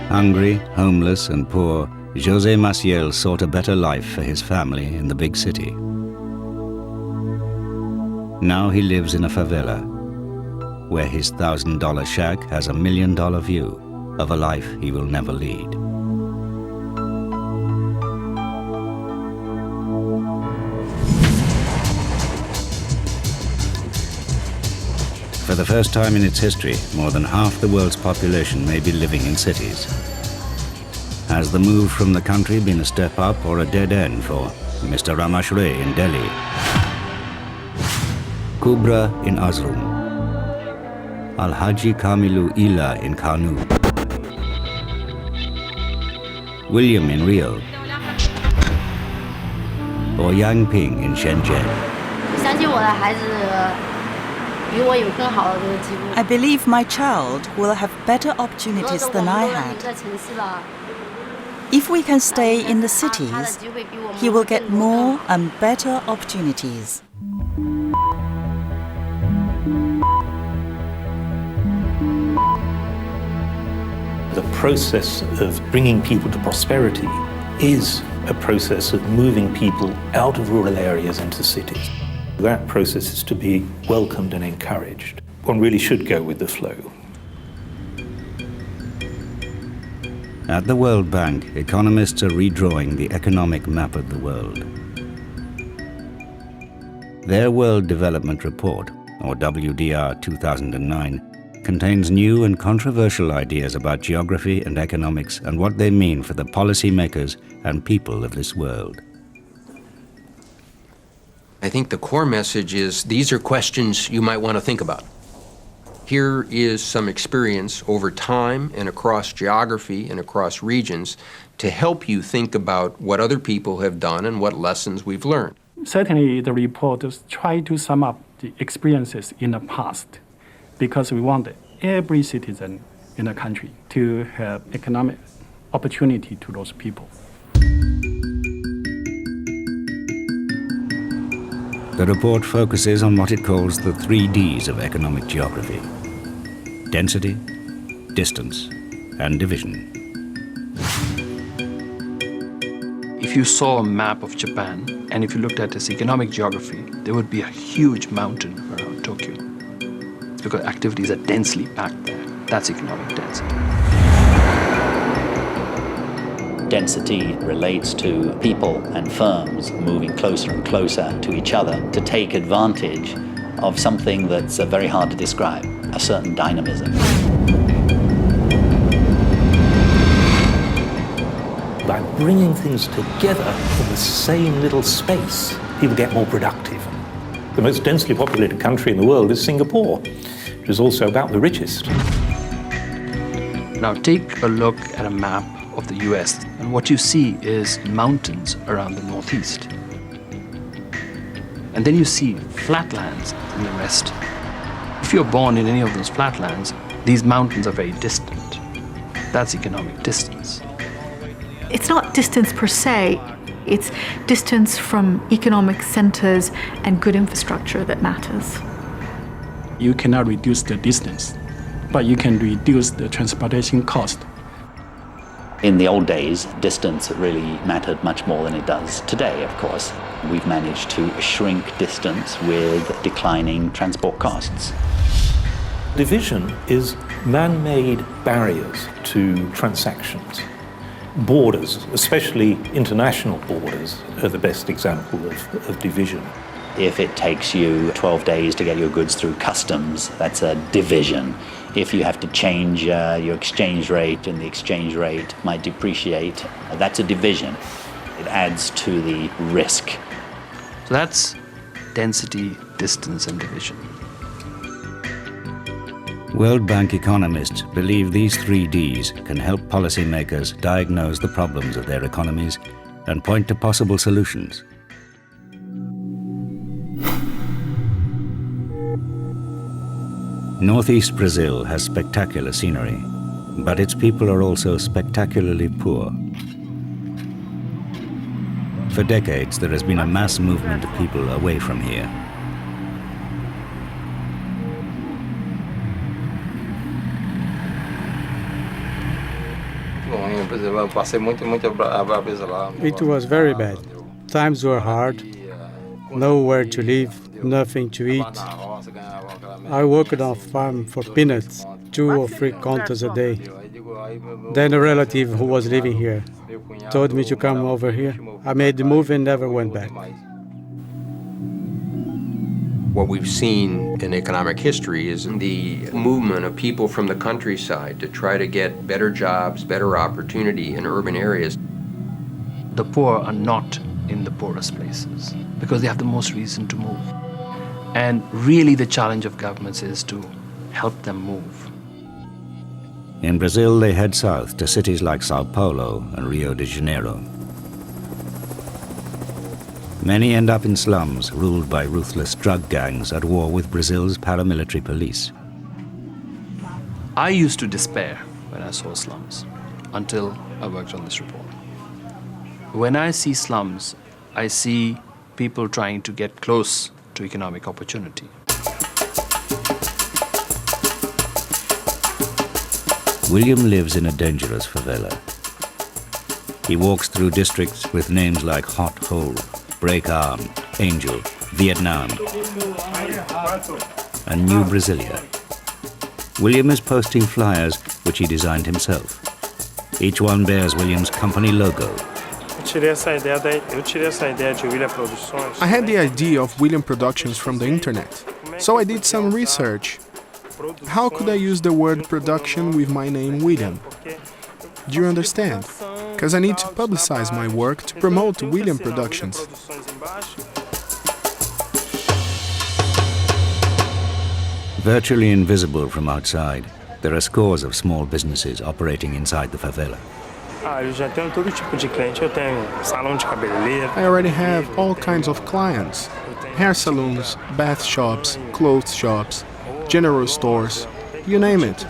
Hungry, homeless and poor, José Maciel sought a better life for his family in the big city. Now he lives in a favela, where his $1,000 shack has $1 million view of a life he will never lead. For the first time in its history, more than half the world's population may be living in cities. Has the move from the country been a step up or a dead end for Mr. Ramashre in Delhi, Kubra in Azrum, Alhaji Kamilu Ila in Kanu, William in Rio, or Yang Ping in Shenzhen? I believe my child will have better opportunities than I had. If we can stay in the cities, he will get more and better opportunities. The process of bringing people to prosperity is a process of moving people out of rural areas into cities. That process is to be welcomed and encouraged. One really should go with the flow. At the World Bank, economists are redrawing the economic map of the world. Their World Development Report, or WDR 2009, contains new and controversial ideas about geography and economics and what they mean for the policymakers and people of this world. I think the core message is these are questions you might want to think about. Here is some experience over time and across geography and across regions to help you think about what other people have done and what lessons we've learned. Certainly the report tries to sum up the experiences in the past because we want every citizen in the country to have economic opportunity to those people. The report focuses on what it calls the 3 Ds of economic geography: density, distance, and division. If you saw a map of Japan, and if you looked at its economic geography, there would be a huge mountain around Tokyo. Because activities are densely packed there. That's economic density. Density relates to people and firms moving closer and closer to each other to take advantage of something that's very hard to describe, a certain dynamism. By bringing things together in the same little space, people get more productive. The most densely populated country in the world is Singapore, which is also about the richest. Now take a look at a map of the US, and what you see is mountains around the northeast. And then you see flatlands in the rest. If you're born in any of those flatlands, these mountains are very distant. That's economic distance. It's not distance per se, it's distance from economic centers and good infrastructure that matters. You cannot reduce the distance, but you can reduce the transportation cost. In the old days, distance really mattered much more than it does today, of course. We've managed to shrink distance with declining transport costs. Division is man-made barriers to transactions. Borders, especially international borders, are the best example of division. If it takes you 12 days to get your goods through customs, that's a division. If you have to change your exchange rate and the exchange rate might depreciate, that's a division. It adds to the risk. So that's density, distance, and division. World Bank economists believe these 3 Ds can help policymakers diagnose the problems of their economies and point to possible solutions. Northeast Brazil has spectacular scenery, but its people are also spectacularly poor. For decades, there has been a mass movement of people away from here. It was very bad. Times were hard. Nowhere to live, nothing to eat. I worked on a farm for peanuts, 2 or 3 contos a day. Then a relative who was living here told me to come over here. I made the move and never went back. What we've seen in economic history is the movement of people from the countryside to try to get better jobs, better opportunity in urban areas. The poor are not in the poorest places because they have the most reason to move. And really the challenge of governments is to help them move. In Brazil, they head south to cities like Sao Paulo and Rio de Janeiro. Many end up in slums ruled by ruthless drug gangs at war with Brazil's paramilitary police. I used to despair when I saw slums until I worked on this report. When I see slums, I see people trying to get close to economic opportunity. William lives in a dangerous favela. He walks through districts with names like Hot Hole, Break Arm, Angel, Vietnam, and New Brasilia. William is posting flyers which he designed himself. Each one bears William's company logo. I had the idea of William Productions from the internet, so I did some research. How could I use the word production with my name William? Do you understand? Because I need to publicize my work to promote William Productions. Virtually invisible from outside, there are scores of small businesses operating inside the favela. I already have all kinds of clients. Hair salons, bath shops, clothes shops, general stores, you name it.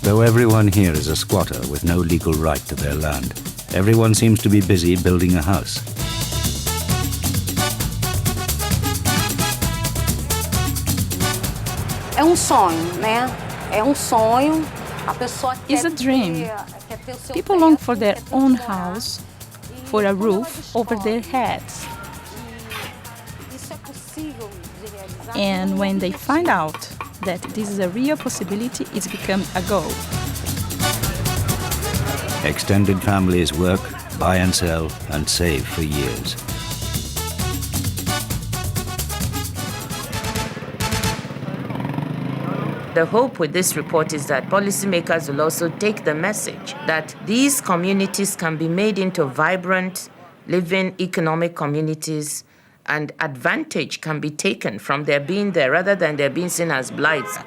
Though everyone here is a squatter with no legal right to their land, everyone seems to be busy building a house. It's a dream. People long for their own house, for a roof over their heads. And when they find out that this is a real possibility, it becomes a goal. Extended families work, buy and sell, and save for years. The hope with this report is that policymakers will also take the message that these communities can be made into vibrant, living economic communities, and advantage can be taken from their being there rather than their being seen as blights.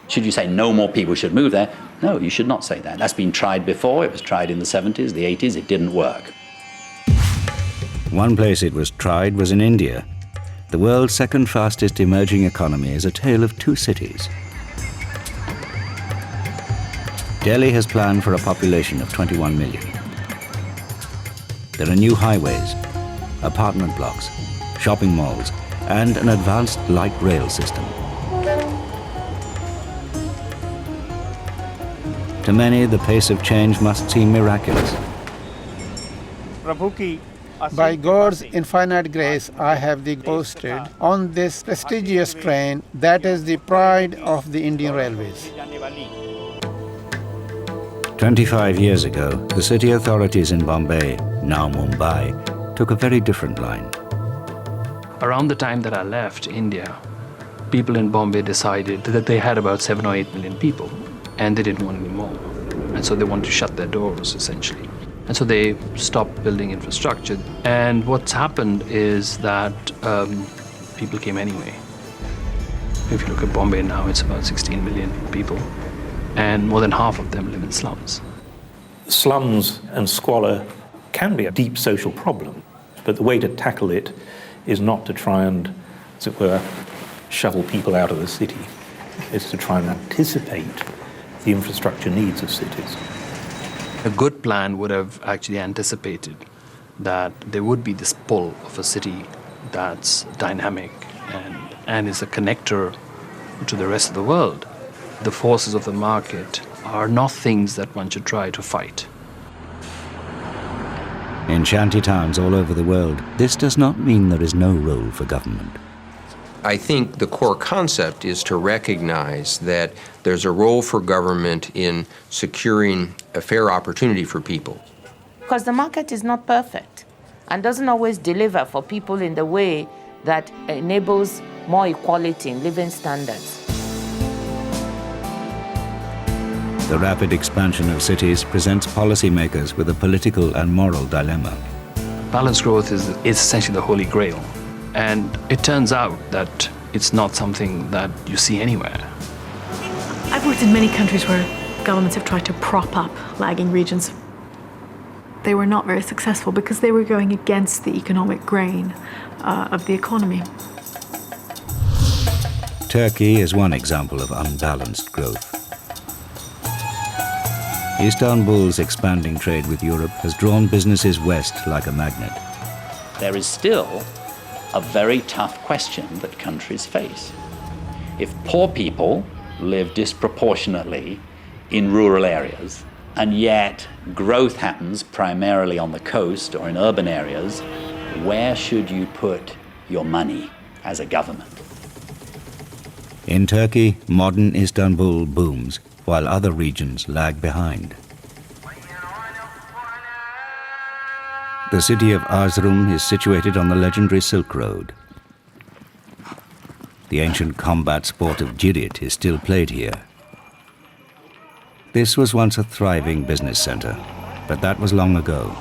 Should you say no more people should move there? No, you should not say that. That's been tried before. It was tried in the 70s, the 80s. It didn't work. One place it was tried was in India. The world's second fastest emerging economy is a tale of 2 cities. Delhi has planned for a population of 21 million. There are new highways, apartment blocks, shopping malls, and an advanced light rail system. To many, the pace of change must seem miraculous. By God's infinite grace, I have been posted on this prestigious train that is the pride of the Indian Railways. 25 years ago, the city authorities in Bombay, now Mumbai, took a very different line. Around the time that I left India, people in Bombay decided that they had about 7 or 8 million people, and they didn't want any more. And so they wanted to shut their doors, essentially. And so they stopped building infrastructure. And what's happened is that people came anyway. If you look at Bombay now, it's about 16 million people, and more than half of them live in slums. Slums and squalor can be a deep social problem, but the way to tackle it is not to try and, as it were, shovel people out of the city. It's to try and anticipate the infrastructure needs of cities. A good plan would have actually anticipated that there would be this pull of a city that's dynamic and is a connector to the rest of the world. the forces of the market are not things that one should try to fight. In shanty towns all over the world, this does not mean there is no role for government. I think the core concept is to recognize that there's a role for government in securing a fair opportunity for people. Because the market is not perfect and doesn't always deliver for people in the way that enables more equality in living standards. The rapid expansion of cities presents policymakers with a political and moral dilemma. Balanced growth is essentially the holy grail. And it turns out that it's not something that you see anywhere. I've worked in many countries where governments have tried to prop up lagging regions. They were not very successful because they were going against the economic grain of the economy. Turkey is one example of unbalanced growth. Istanbul's expanding trade with Europe has drawn businesses west like a magnet. There is still a very tough question that countries face. If poor people live disproportionately in rural areas, and yet growth happens primarily on the coast or in urban areas, where should you put your money as a government? In Turkey, modern Istanbul booms, while other regions lag behind. The city of Erzurum is situated on the legendary Silk Road. The ancient combat sport of jirit is still played here. This was once a thriving business center, but that was long ago.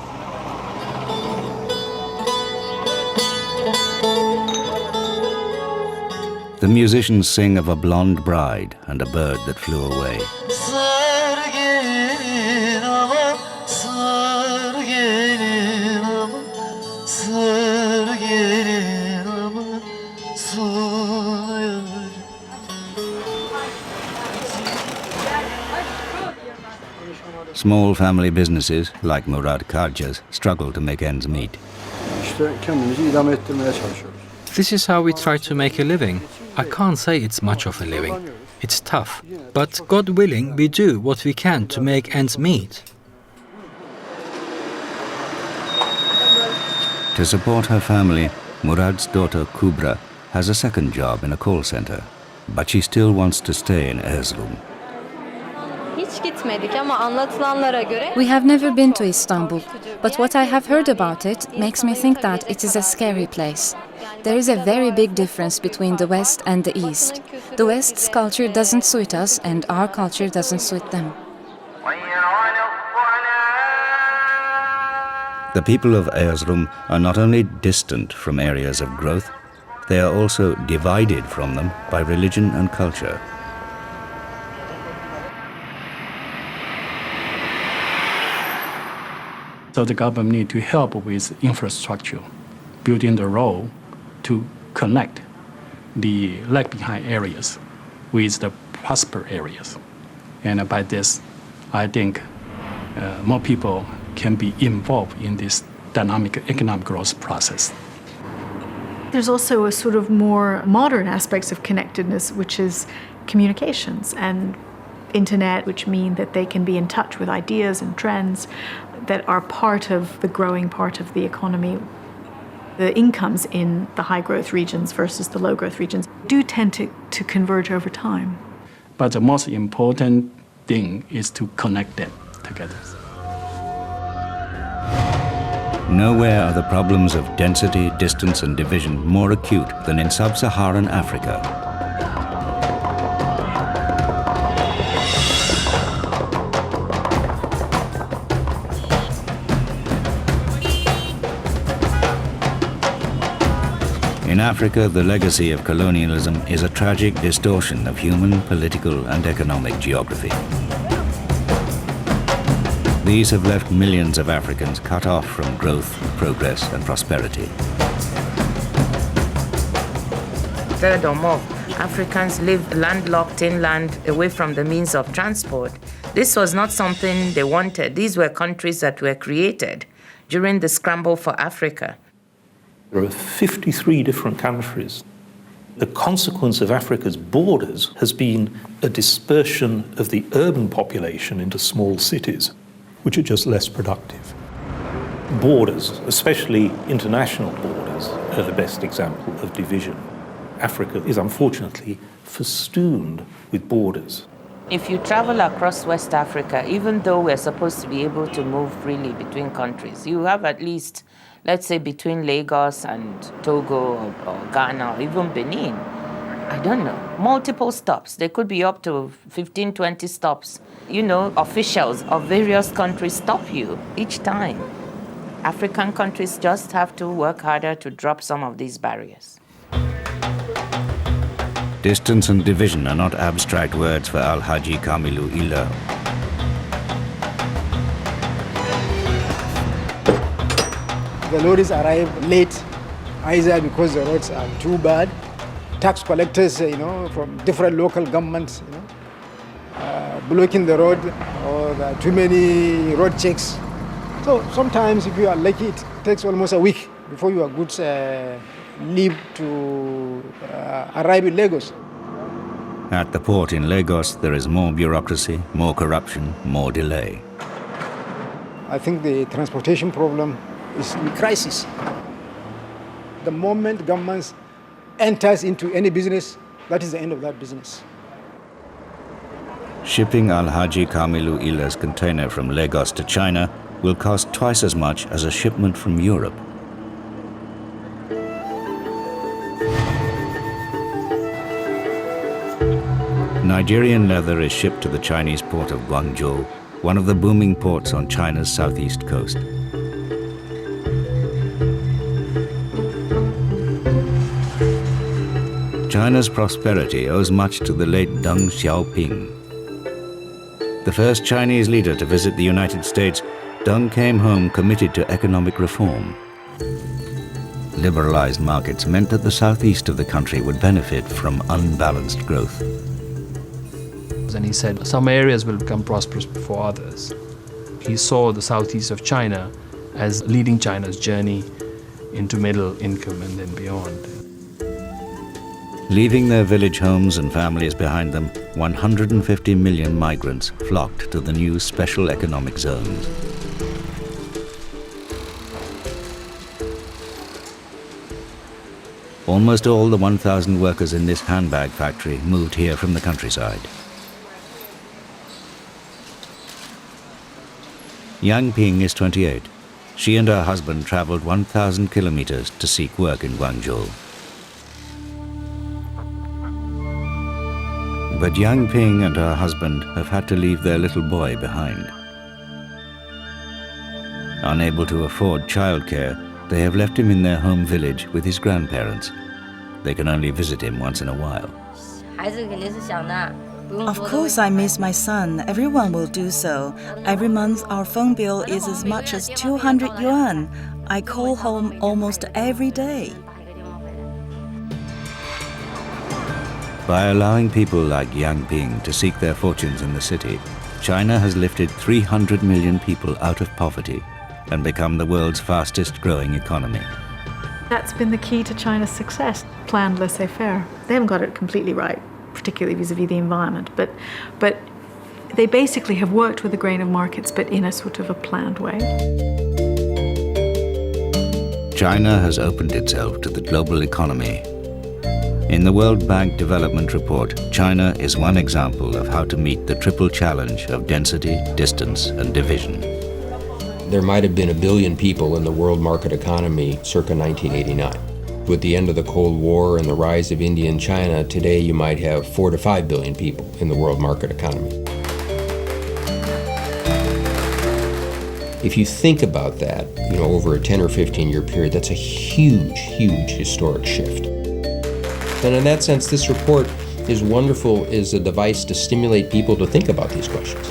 The musicians sing of a blonde bride and a bird that flew away. Small family businesses, like Murad Karca's, struggle to make ends meet. This is how we try to make a living. I can't say it's much of a living. It's tough. But God willing, we do what we can to make ends meet. To support her family, Murad's daughter Kubra has a second job in a call center, but she still wants to stay in Erzurum. We have never been to Istanbul, but what I have heard about it makes me think that it is a scary place. There is a very big difference between the West and the East. The West's culture doesn't suit us, and our culture doesn't suit them. The people of Erzurum are not only distant from areas of growth, they are also divided from them by religion and culture. So the government need to help with infrastructure, building the road to connect the lag-behind areas with the prosper areas. And by this, I think more people can be involved in this dynamic economic growth process. There's also a sort of more modern aspects of connectedness, which is communications and internet, which mean that they can be in touch with ideas and trends that are part of the growing part of the economy. The incomes in the high-growth regions versus the low-growth regions do tend to converge over time. But the most important thing is to connect them together. Nowhere are the problems of density, distance, and division more acute than in sub-Saharan Africa. In Africa, the legacy of colonialism is a tragic distortion of human, political, and economic geography. These have left millions of Africans cut off from growth, progress, and prosperity. Third or more, Africans live landlocked inland, away from the means of transport. This was not something they wanted. These were countries that were created during the scramble for Africa. There are 53 different countries The consequence of Africa's borders has been a dispersion of the urban population into small cities, which are just less productive. Borders, especially international borders, are the best example of division. Africa is unfortunately festooned with borders. If you travel across West Africa, even though we're supposed to be able to move freely between countries, you have at least, let's say, between Lagos and Togo or Ghana or even Benin, I don't know, multiple stops. There could be up to 15, 20 stops. You know, officials of various countries stop you each time. African countries just have to work harder to drop some of these barriers. Distance and division are not abstract words for Alhaji Kamilu Ila. The lorries arrive late, either because the roads are too bad. Tax collectors, from different local governments, blocking the road, or there are too many road checks. So sometimes, if you are lucky, it takes almost a week before your goods leave to arrive in Lagos. At the port in Lagos, there is more bureaucracy, more corruption, more delay. I think the transportation problem is in crisis. The moment governments enters into any business, that is the end of that business. Shipping Alhaji Kamilu Ila's container from Lagos to China will cost twice as much as a shipment from Europe. Nigerian leather is shipped to the Chinese port of Guangzhou, one of the booming ports on China's southeast coast. China's prosperity owes much to the late Deng Xiaoping. The first Chinese leader to visit the United States, Deng came home committed to economic reform. Liberalized markets meant that the southeast of the country would benefit from unbalanced growth. And he said some areas will become prosperous before others. He saw the southeast of China as leading China's journey into middle income and then beyond. Leaving their village homes and families behind them, 150 million migrants flocked to the new special economic zones. Almost all the 1,000 workers in this handbag factory moved here from the countryside. Yang Ping is 28. She and her husband traveled 1,000 kilometers to seek work in Guangzhou. But Yang Ping and her husband have had to leave their little boy behind. Unable to afford childcare, they have left him in their home village with his grandparents. They can only visit him once in a while. Of course I miss my son. Everyone will do so. Every month our phone bill is as much as 200 yuan. I call home almost every day. By allowing people like Yang Ping to seek their fortunes in the city, China has lifted 300 million people out of poverty and become the world's fastest growing economy. That's been the key to China's success, planned laissez-faire. They haven't got it completely right, particularly vis-a-vis the environment, but they basically have worked with the grain of markets, but in a sort of a planned way. China has opened itself to the global economy. In the World Bank Development Report, China is one example of how to meet the triple challenge of density, distance, and division. There might have been 1 billion people in the world market economy circa 1989. With the end of the Cold War and the rise of India and China, today you might have 4 to 5 billion people in the world market economy. If you think about that, over a 10 or 15 year period, that's a huge, huge historic shift. And in that sense, this report is wonderful as a device to stimulate people to think about these questions.